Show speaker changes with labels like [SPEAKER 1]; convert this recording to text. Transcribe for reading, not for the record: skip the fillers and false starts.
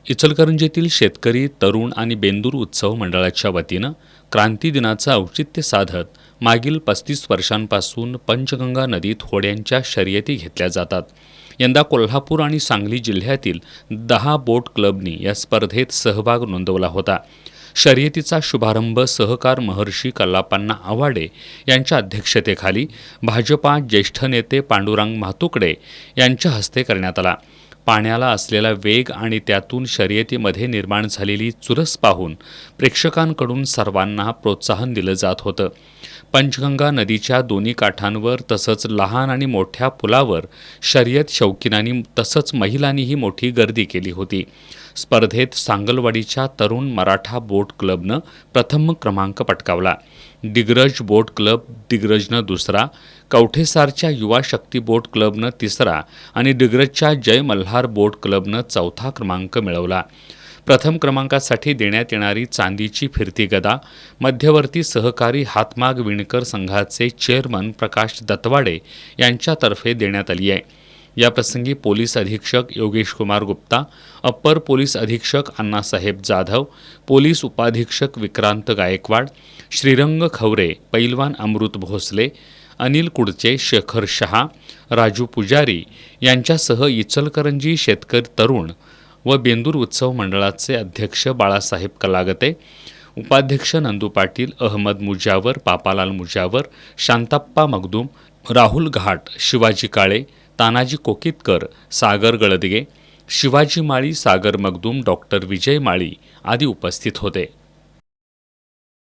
[SPEAKER 1] इचलकरंजीतील शेतकरी, तरुण आणि बेंदूर उत्सव मंडळाच्या वतीनं क्रांती दिनाचं औचित्य साधत मागील 35 वर्षांपासून पंचगंगा नदीत होड्यांच्या शर्यती घेतल्या जातात. यंदा कोल्हापूर आणि सांगली जिल्ह्यातील 10 बोट क्लबनी या स्पर्धेत सहभाग नोंदवला होता. शर्यतीचा शुभारंभ सहकार महर्षी कल्लापण्णा आवाडे यांच्या अध्यक्षतेखाली भाजपा ज्येष्ठ नेते पांडुरंग म्हातुकडे यांच्या हस्ते करण्यात आला. पाण्याला असलेला वेग आणि त्यातून शर्यतीमध्ये निर्माण झालेली चुरस पाहून प्रेक्षकांकडून सर्वांना प्रोत्साहन दिलं जात होतं. पंचगंगा नदीच्या दोन्ही काठांवर तसंच लहान आणि मोठ्या पुलावर शर्यत शौकीनांनी तसंच महिलांनीही मोठी गर्दी केली होती. स्पर्धेत सांगलवाडीच्या तरुण मराठा बोट क्लबनं प्रथम क्रमांक पटकावला. दिग्रज बोट क्लब दिग्रजनं दुसरा, कवठेसारच्या युवा शक्ती बोट क्लबनं तिसरा आणि दिग्रजच्या जय मल्हार बोट क्लबनं चौथा क्रमांक मिळवला. प्रथम क्रमांकासाठी देण्यात येणारी चांदीची फिरती गदा मध्यवर्ती सहकारी हातमाग विणकर संघाचे चेअरमन प्रकाश दत्तवाडे यांच्यातर्फे देण्यात आली आहे. याप्रसंगी पोलीस अधीक्षक योगेश कुमार गुप्ता, अप्पर पोलीस अधीक्षक अण्णासाहेब जाधव, पोलीस उपाधीक्षक विक्रांत गायकवाड, श्रीरंग खवरे, पैलवान अमृत भोसले, अनिल कुडचे, शेखर शहा, राजू पुजारी यांच्यासह इचलकरंजी शेतकरी तरुण व बेंदूर उत्सव मंडळाचे अध्यक्ष बाळासाहेब कलागते, उपाध्यक्ष नंदू पाटील, अहमद मुजावर, पापालाल मुजावर, शांताप्पा मगदूम, राहुल घाट, शिवाजी काळे, तानाजी कोकितकर, सागर गळदगे, शिवाजी माळी, सागर मगदूम, डॉक्टर विजय माळी आदी उपस्थित होते.